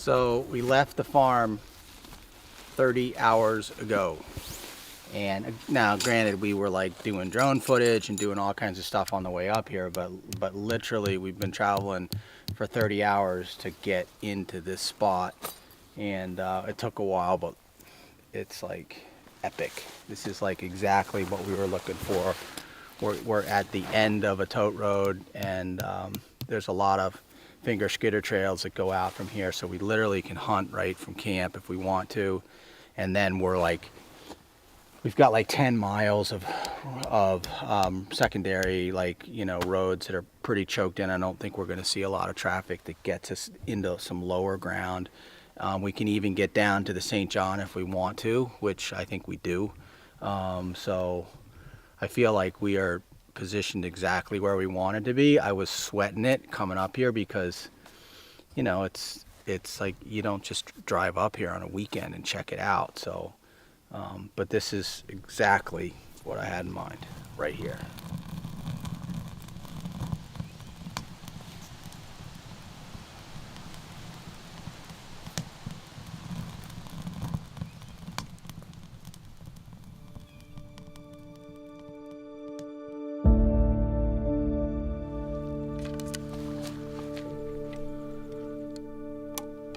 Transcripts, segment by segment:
So we left the farm 30 hours ago. And now granted, we were like doing drone footage and doing all kinds of stuff on the way up here, but literally we've been traveling for 30 hours to get into this spot. And it took a while, but it's like epic. This is like exactly what we were looking for. We're at the end of a tote road, and there's a lot of finger skidder trails that go out from here, so we literally can hunt right from camp if we want to. And then we've got like 10 miles of secondary, like, you know, roads that are pretty choked in. I don't think we're going to see a lot of traffic that gets us into some lower ground. We can even get down to the St. John if we want to, which I think we do. So I feel like we are positioned exactly where we wanted to be. I was sweating it coming up here because, you know, it's like you don't just drive up here on a weekend and check it out. So, but this is exactly what I had in mind right here.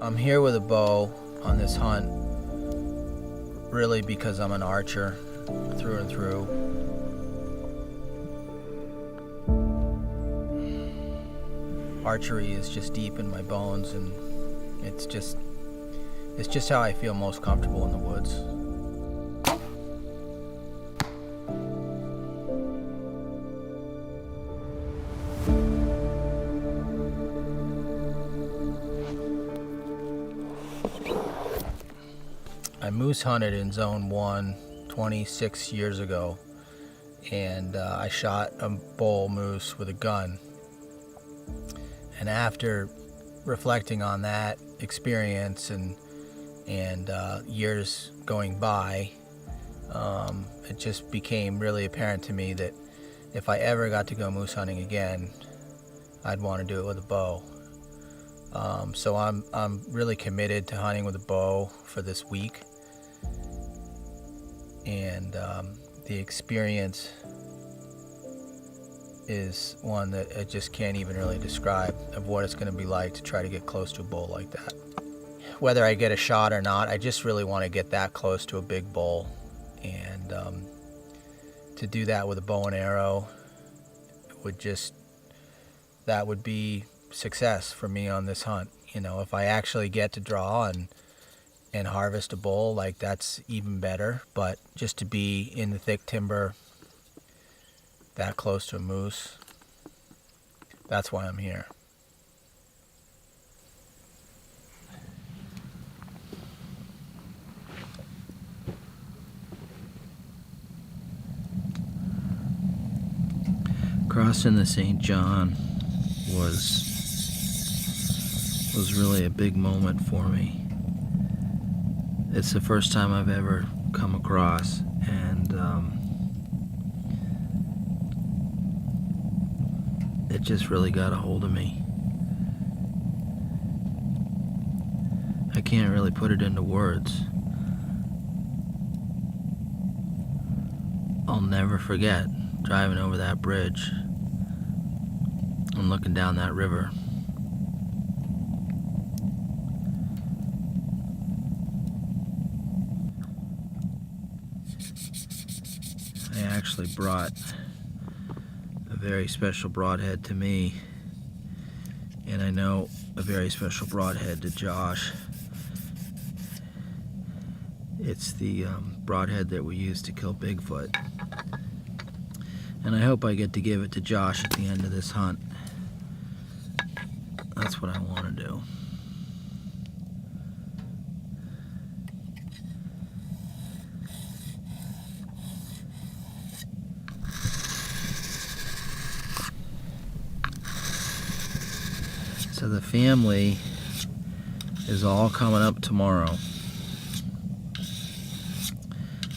I'm here with a bow on this hunt, really because I'm an archer through and through. Archery is just deep in my bones, and it's just how I feel most comfortable in the woods. I moose hunted in Zone 1 26 years ago, and I shot a bull moose with a gun. And after reflecting on that experience and years going by, it just became really apparent to me that if I ever got to go moose hunting again, I'd want to do it with a bow. So I'm really committed to hunting with a bow for this week. And the experience is one that I just can't even really describe, of what it's going to be like to try to get close to a bull like that. Whether I get a shot or not, I just really want to get that close to a big bull. And to do that with a bow and arrow that would be success for me on this hunt. You know, if I actually get to draw and harvest a bull, like, that's even better. But just to be in the thick timber that close to a moose, that's why I'm here. Crossing the St. John was really a big moment for me. It's the first time I've ever come across, and it just really got a hold of me. I can't really put it into words. I'll never forget driving over that bridge and looking down that river. I actually brought a very special broadhead to me, and I know a very special broadhead to Josh. It's the broadhead that we used to kill Bigfoot, and I hope I get to give it to Josh at the end of this hunt. That's what I want to do. So the family is all coming up tomorrow.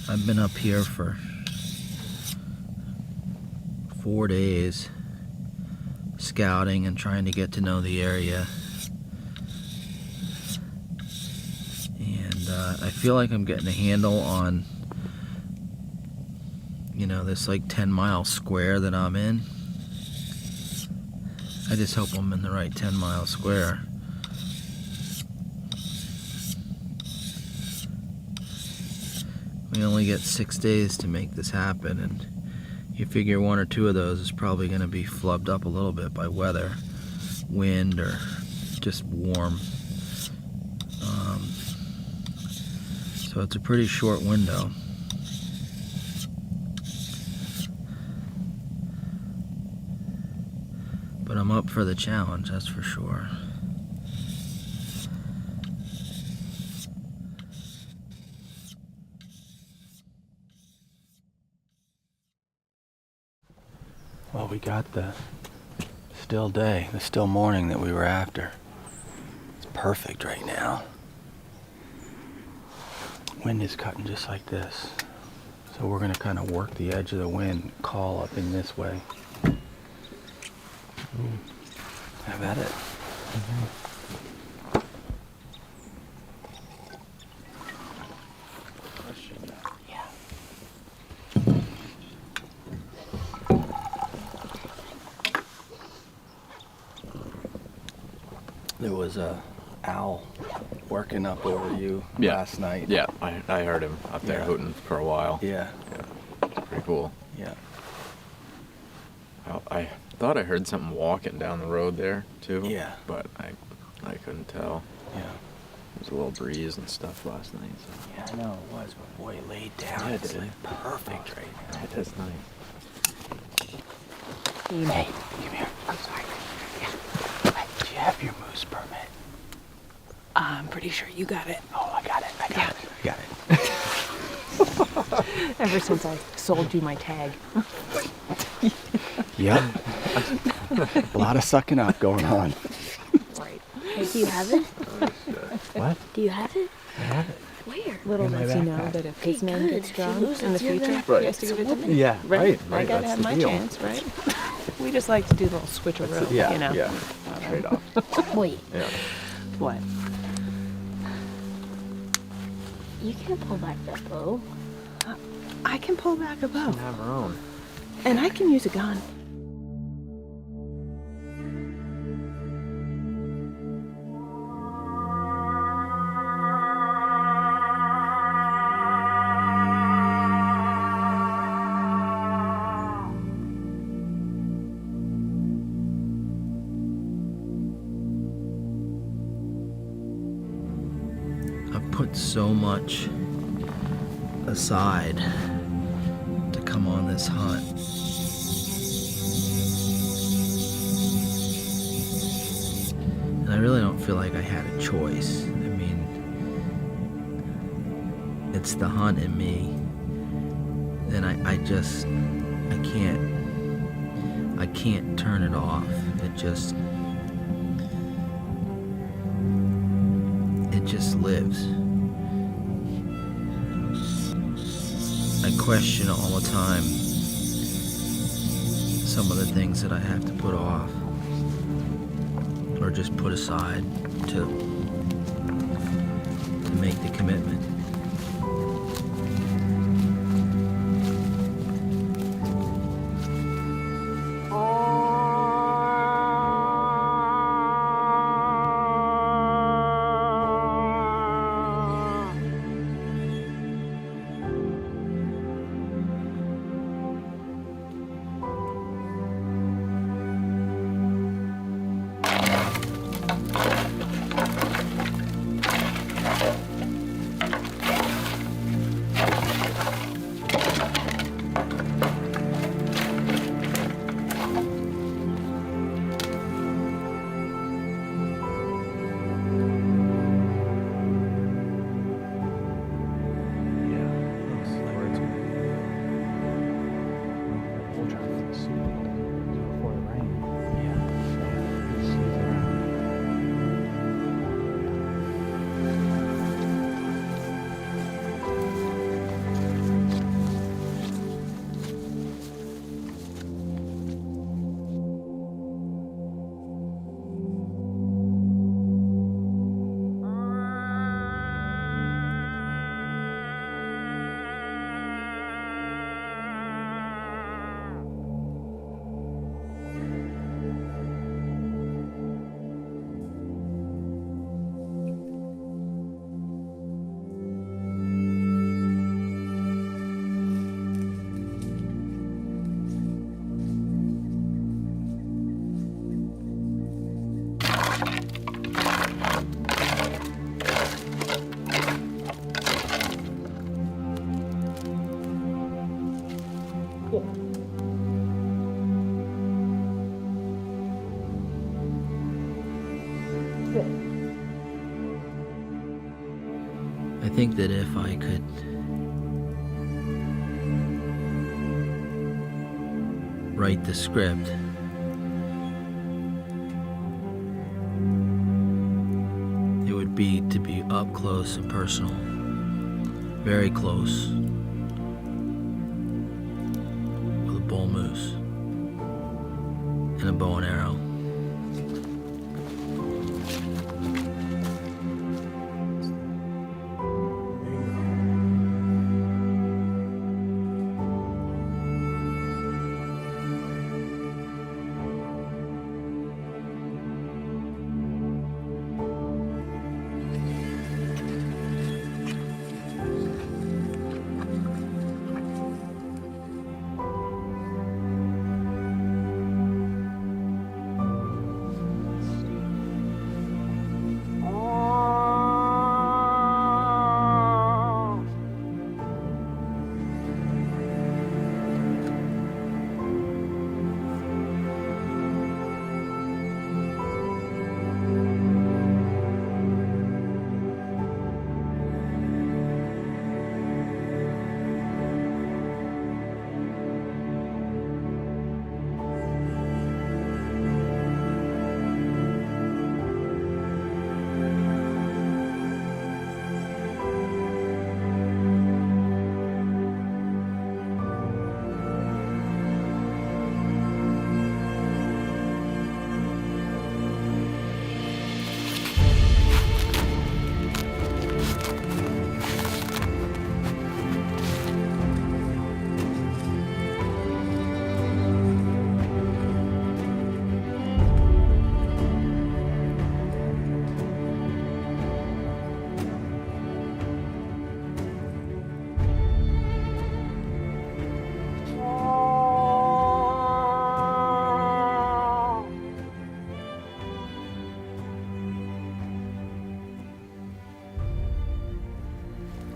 I've been up here for 4 days scouting and trying to get to know the area. And I feel like I'm getting a handle on, you know, this like 10-mile square that I'm in. I just hope I'm in the right 10-mile square. We only get 6 days to make this happen, and you figure 1 or 2 of those is probably going to be flubbed up a little bit by weather, wind, or just warm. So it's a pretty short window. But I'm up for the challenge, that's for sure. Well, we got the still day, the still morning that we were after. It's perfect right now. Wind is cutting just like this. So we're gonna kind of work the edge of the wind, call up in this way. Have at it. Yeah. There was a owl working up over you last night. Yeah, I heard him up there hooting for a while. Yeah. It's pretty cool. Yeah. I thought I heard something walking down the road there too. Yeah. But I couldn't tell. Yeah. There was a little breeze and stuff last night. So. Yeah, I know it was, but boy, laid down. Yeah, It's like perfect right now. It is nice. Hey, come here. I'm sorry. Yeah. Hey, do you have your moose permit? I'm pretty sure you got it. Oh, I got it. I got it. Ever since I sold you my tag. Yep. A lot of sucking up going on. Right. Hey, do you have it? What? Do you have it? I have it. Where? Little In my does he know backpack. that if his man good. gets If drowned you lose, in the it's your future, bad. he has to give it to me. Yeah, right. I gotta That's have the my deal. chance, right? We just like to do a little switcheroo, Yeah, you know. yeah. Trade off. Wait, Yeah. What? you can't pull back that bow. I can pull back a bow, Have our own. and I can use a gun. I've put so much aside to come on this hunt. And I really don't feel like I had a choice. I mean, it's the hunt in me. And I can't turn it off. It just lives. I question all the time some of the things that I have to put off or just put aside to make the commitment. I think that if I could write the script, it would be to be up close and personal, very close, with a bull moose and a bow and arrow.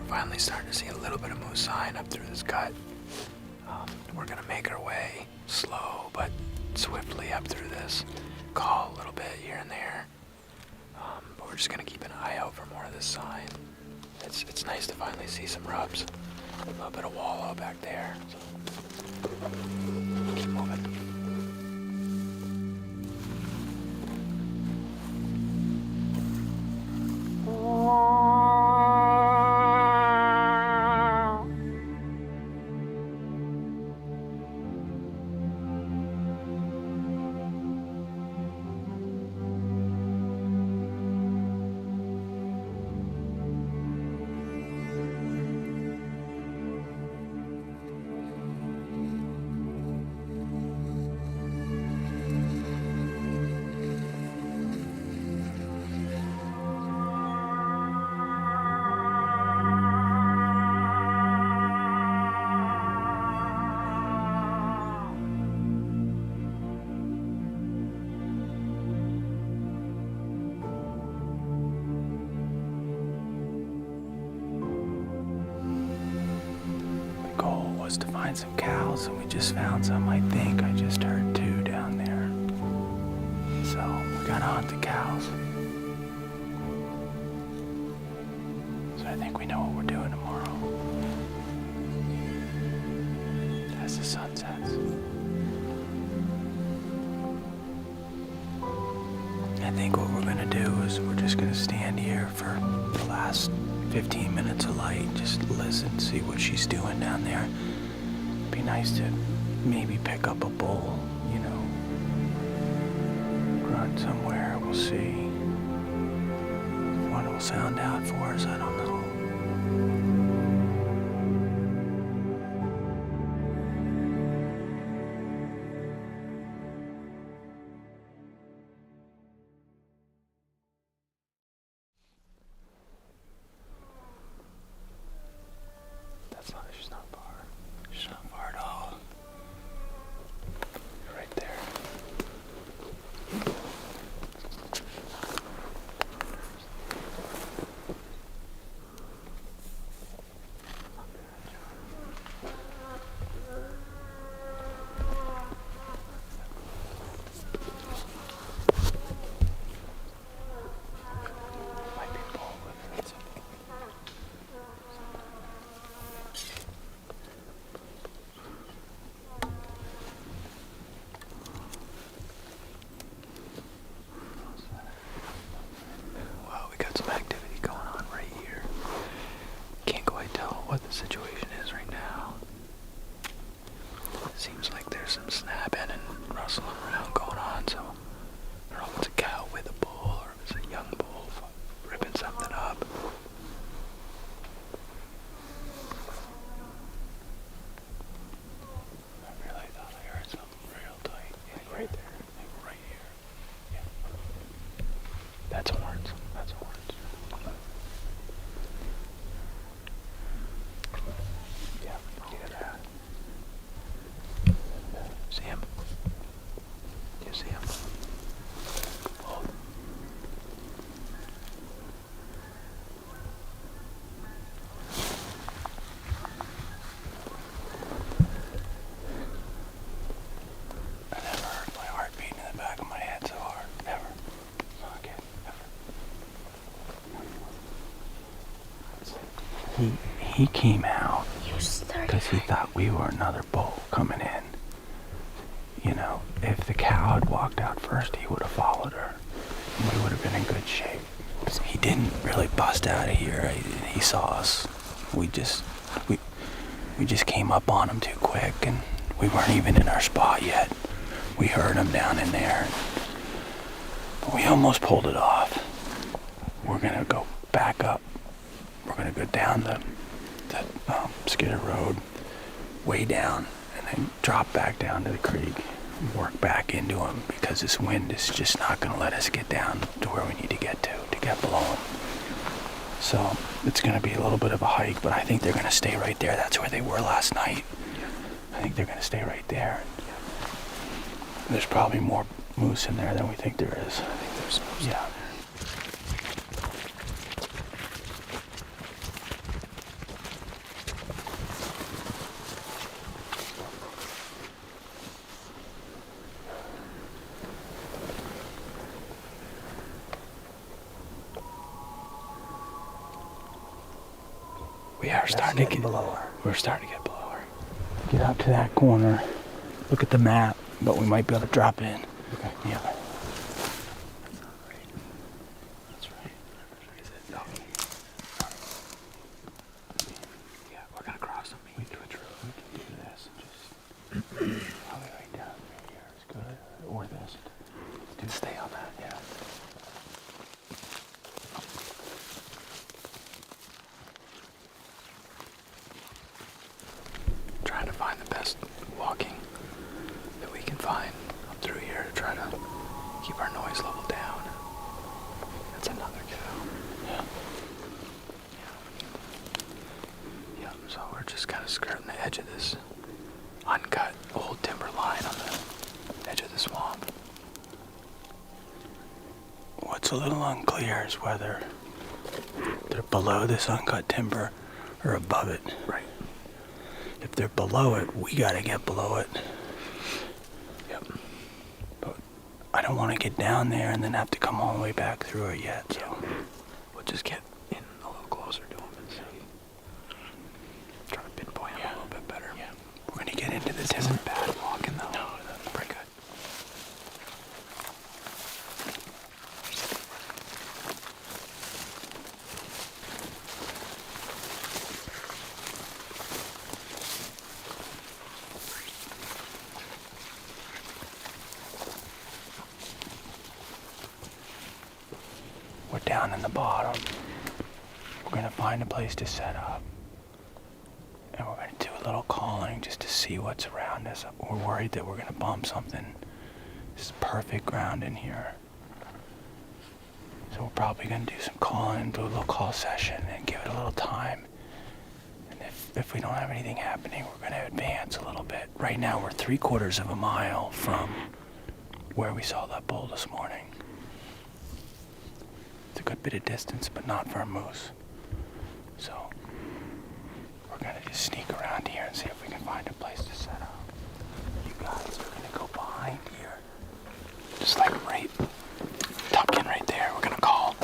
Finally starting to see a little bit of moose sign up through this cut. We're gonna make our way slow but swiftly up through this. Call a little bit here and there. But we're just gonna keep an eye out for more of this sign. It's nice to finally see some rubs. A little bit of wallow back there. So keep moving. Was to find some cows, and we just found some. I think I just heard 2 down there. So we gotta hunt the cows. So I think we know what we're doing tomorrow. As the sun sets. I think what we're gonna do is we're just gonna stand here for the last 15 minutes of light, just listen, see what she's doing down there. Be nice to maybe pick up a bull, you know, run somewhere, we'll see. One will sound out for us, I don't know. She's not far. She's not far at all. Right there. he came out You started. because he thought we were another bull coming in. You know, if the cow had walked out first, he would have followed her. And we would have been in good shape. So he didn't really bust out of here. He saw us. We just came up on him too quick, and we weren't even in our spot yet. We heard him down in there. But we almost pulled it off. We're gonna go back up. We're gonna go down the Skidder Road, way down, and then drop back down to the creek and work back into him, because this wind is just not gonna let us get down to where we need to get below him. So it's gonna be a little bit of a hike, but I think they're gonna stay right there. That's where they were last night. I think they're gonna stay right there. There's probably more moose in there than we think there is. I think there's moose. Yeah. We are starting to get below her. We're starting to get below her. Get out to that corner. Look at the map, but we might be able to drop in. Okay. Yeah. That's right. Is it? No. Yeah, we're gonna cross them. We can do this. Just probably right down here is good. Or this. Do stay on that. Yeah. Trying to find the best walking that we can find up through here to try to keep our noise level down. That's another cow. Yeah. Yeah, so we're just kind of skirting the edge of this uncut old timber line on the edge of the swamp. What's a little unclear is whether they're below this uncut timber or above it. Right. If they're below it, we gotta get below it. Yep. But I don't want to get down there and then have to come all the way back through it yet, so we'll just get in a little closer to them and see. Try to pinpoint them a little bit better. Yeah. We're gonna get into the timber. Isn't bad walking though. No, that's pretty good. We're down in the bottom. We're gonna find a place to set up. And we're gonna do a little calling just to see what's around us. We're worried that we're gonna bump something. This is perfect ground in here. So we're probably gonna do some calling, do a little call session and give it a little time. And if we don't have anything happening, we're gonna advance a little bit. Right now we're 3/4 of a mile from where we saw that bull this morning. It's a good bit of distance, but not for a moose. So we're gonna just sneak around here and see if we can find a place to set up. You guys are gonna go behind here. Just like right, tuck in right there. We're gonna call.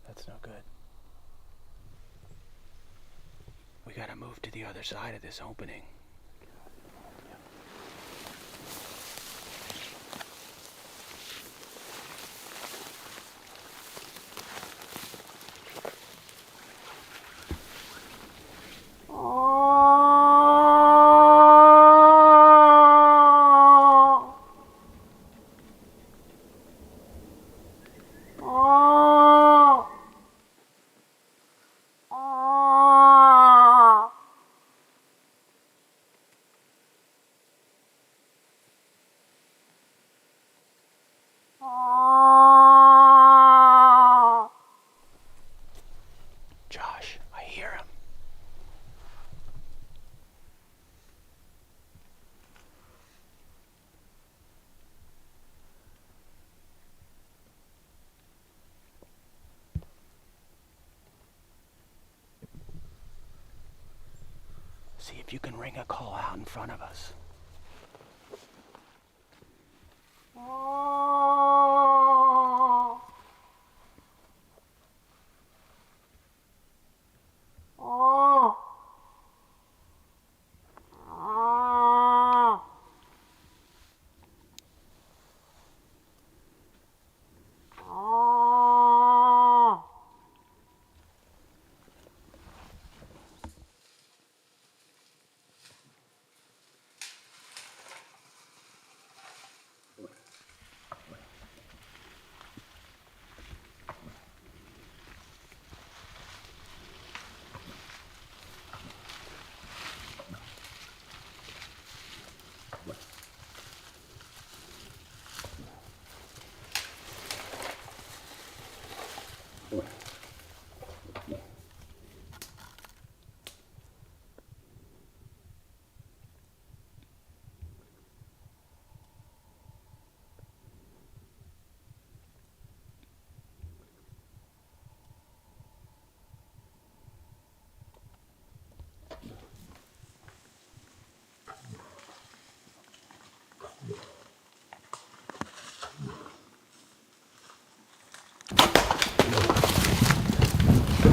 That's no good. We gotta move to the other side of this opening. See if you can ring a call out in front of us.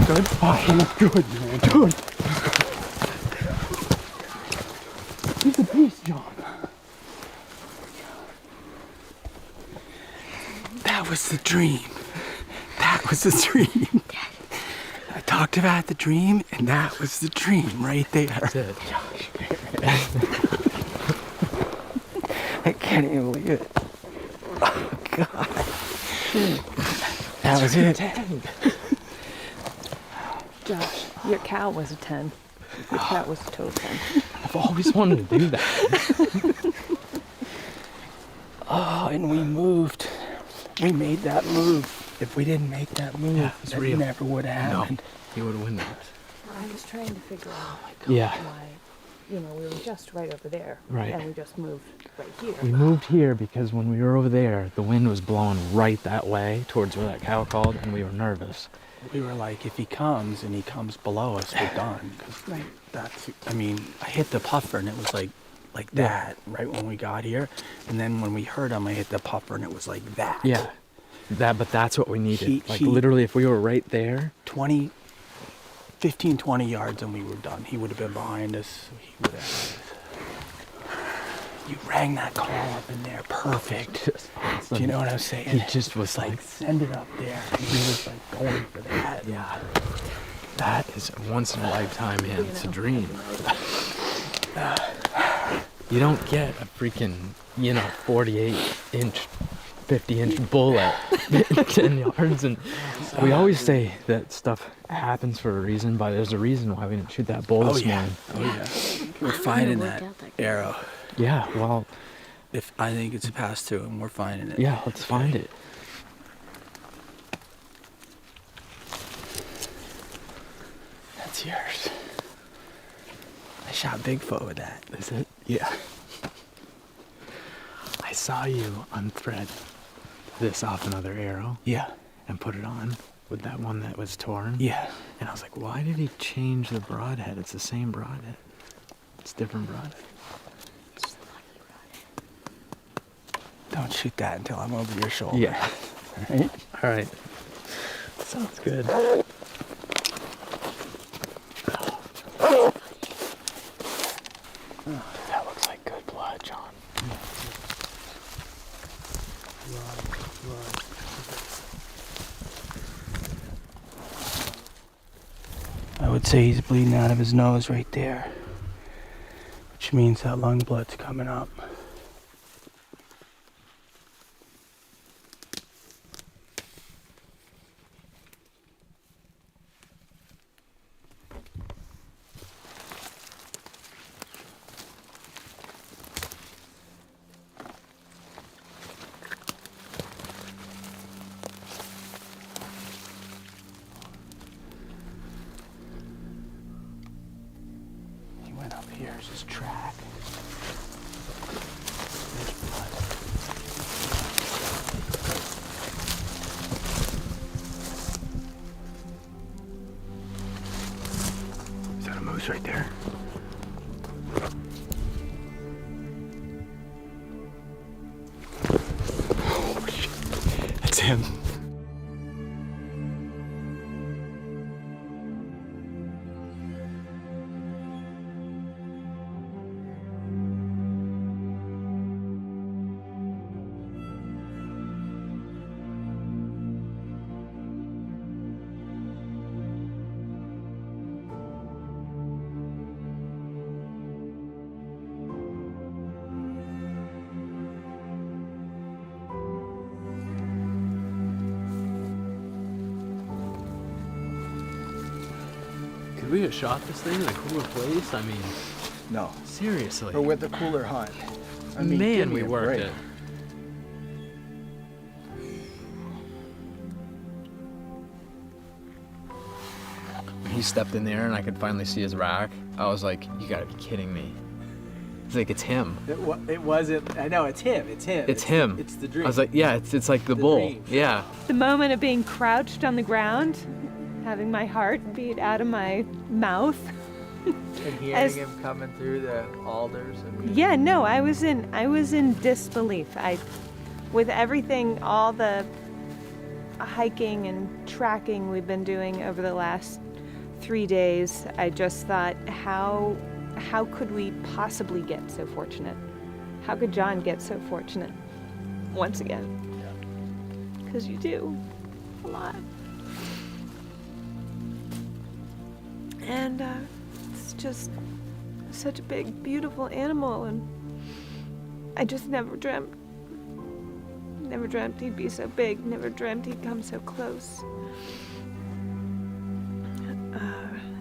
Good? Oh, he looked good, man. Good. He's a beast, John. That was the dream. That was the dream. I talked about the dream, and that was the dream right there. That's it. I can't even believe it. Oh, God. That was it. Josh, your cow was a 10. Your cat was a total 10. I've always wanted to do that. Oh, and we moved. We made that move. If we didn't make that move, it's that real. never would have happened. You would have won that. I was trying to figure out Yeah. why, we were just right over there. Right. And we just moved right here. We moved here because when we were over there, the wind was blowing right that way towards where that cow called, and we were nervous. We were like, if he comes and he comes below us, we're done. 'Cause Right. I hit the puffer and it was like that right when we got here. And then when we heard him, I hit the puffer and it was like that. Yeah. But that's what we needed. He- Literally, if we were right there. 15, 20 yards and we were done. He would have been behind us. He would have. You rang that call up in there perfect. Do you know what I'm saying? He just was like, send it up there. And he was like going for that. Yeah. That is a once in a lifetime, man. It's a dream. You don't get a freaking, 48-inch, 50-inch bull at 10 yards. And we always say that stuff happens for a reason, but there's a reason why we didn't shoot that bull this morning. Oh yeah. We're finding that arrow. Yeah, well, If I think it's passed through and we're finding it. yeah, let's find it. That's yours. I shot Bigfoot with that. Is it? Yeah. I saw you unthread this off another arrow Yeah. and put it on with that one that was torn. Yeah. And I was like, why did he change the broadhead? It's the same broadhead. It's different broadhead. Don't shoot that until I'm over your shoulder. Yeah. Right? All right. Sounds good. That looks like good blood, John. I would say he's bleeding out of his nose right there, which means that lung blood's coming up. He went up here as his track. There's blood. Is that a moose right there? Oh, shit. That's him. Could we have shot this thing in a cooler place? I mean, No. seriously. Or with a cooler hunt. I mean, give Man, me we a worked break. it. When he stepped in there and I could finally see his rack, I was like, you gotta be kidding me. It's like, it's him. It wasn't. I know, it's him. It's him. It's him. It's the dream. I was like, yeah, it's like the bull. dream. Yeah. The moment of being crouched on the ground, having my heart beat out of my mouth. And hearing As- him coming through the alders. And Yeah, no, I was in disbelief. With everything, all the hiking and tracking we've been doing over the last 3 days, I just thought, how could we possibly get so fortunate? How could John get so fortunate once again? Because you do a lot. And it's just such a big, beautiful animal, and I just never dreamt he'd be so big, never dreamt he'd come so close.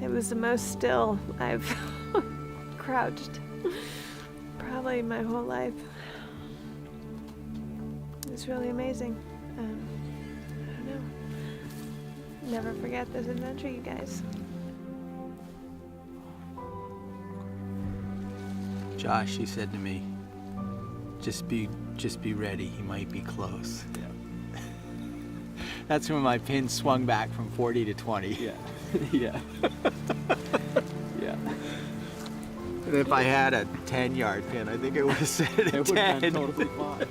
It was the most still I've crouched probably my whole life. It was really amazing. I don't know. Never forget this adventure, you guys. Josh, he said to me, just be ready. He might be close. Yeah. That's when my pin swung back from 40 to 20. Yeah. Yeah. Yeah. And if I had a 10-yard pin, I think it would have set it at 10. totally fine.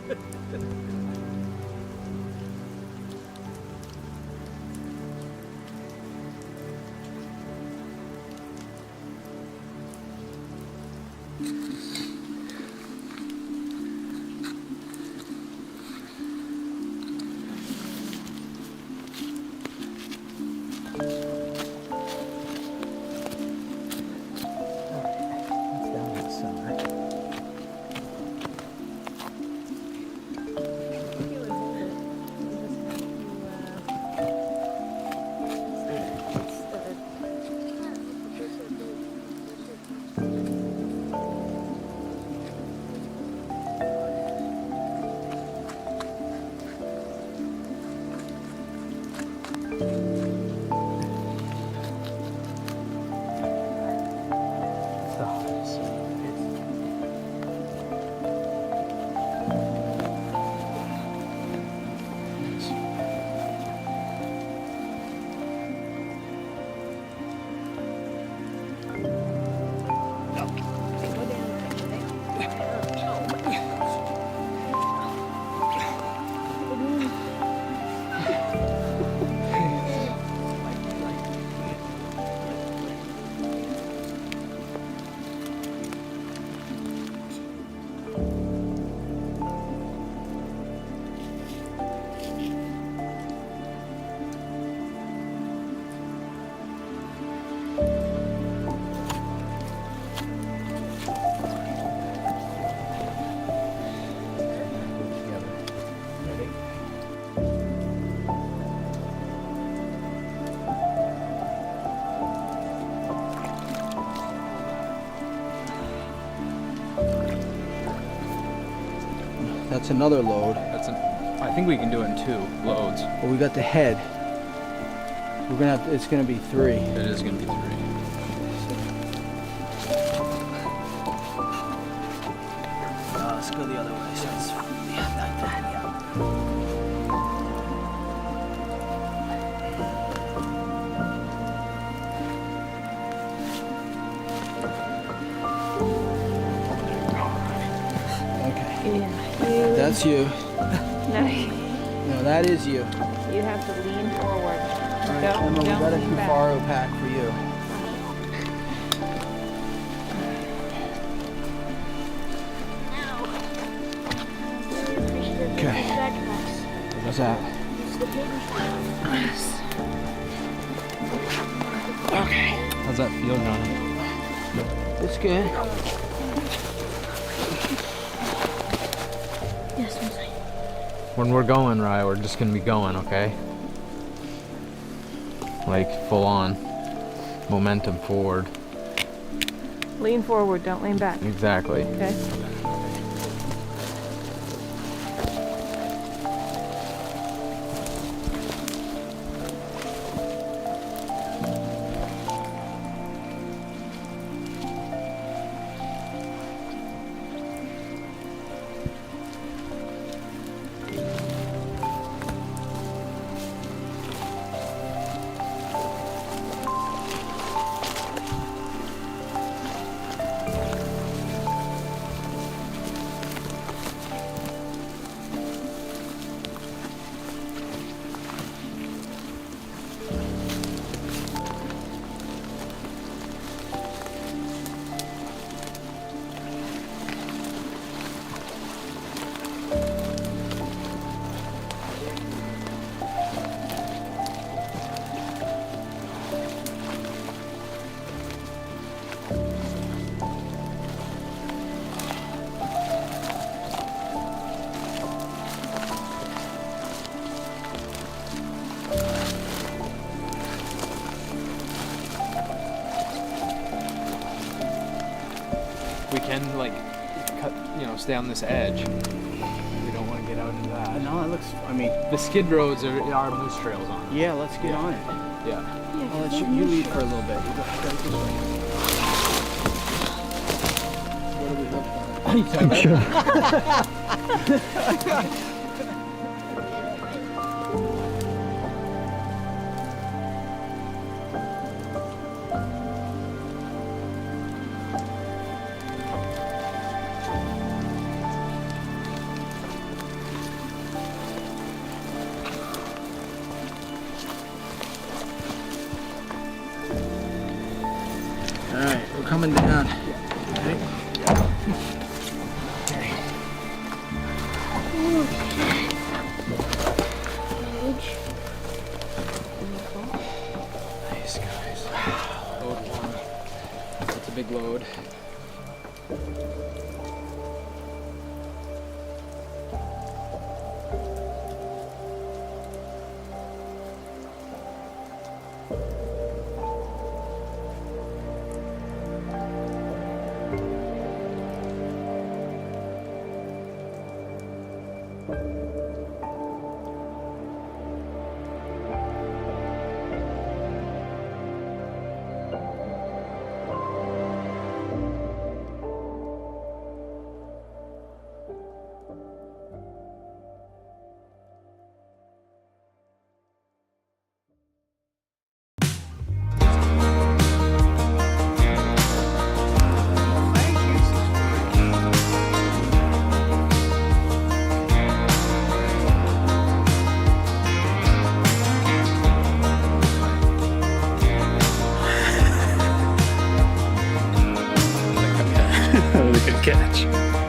That's another load. I think we can do it in 2 loads. But we got the head. We're gonna have it's gonna be 3. It is gonna be 3. Let's go the other way. So it's, yeah, not that, yeah. That's you. No, No, that is you. you have to lean forward. All right, Don't- Emma, we don't got a lean back. Kufaro pack for you. Okay. What's that? Okay. How's that feel, Johnny? It's good. Yes, I'm saying. When we're going, Rye, we're just gonna be going, okay? Like full on momentum forward. Lean forward, don't lean back. Exactly. Okay. We can like cut, stay on this edge. We don't want to get out into that. No, it looks, I mean, The skid roads are moose trails on it. yeah, let's get on it. Yeah. I'll let you lead for a little bit. You go this way. What do we look for? All right, we're coming down. Nice, guys. Load one. That's a big load. That was a good catch.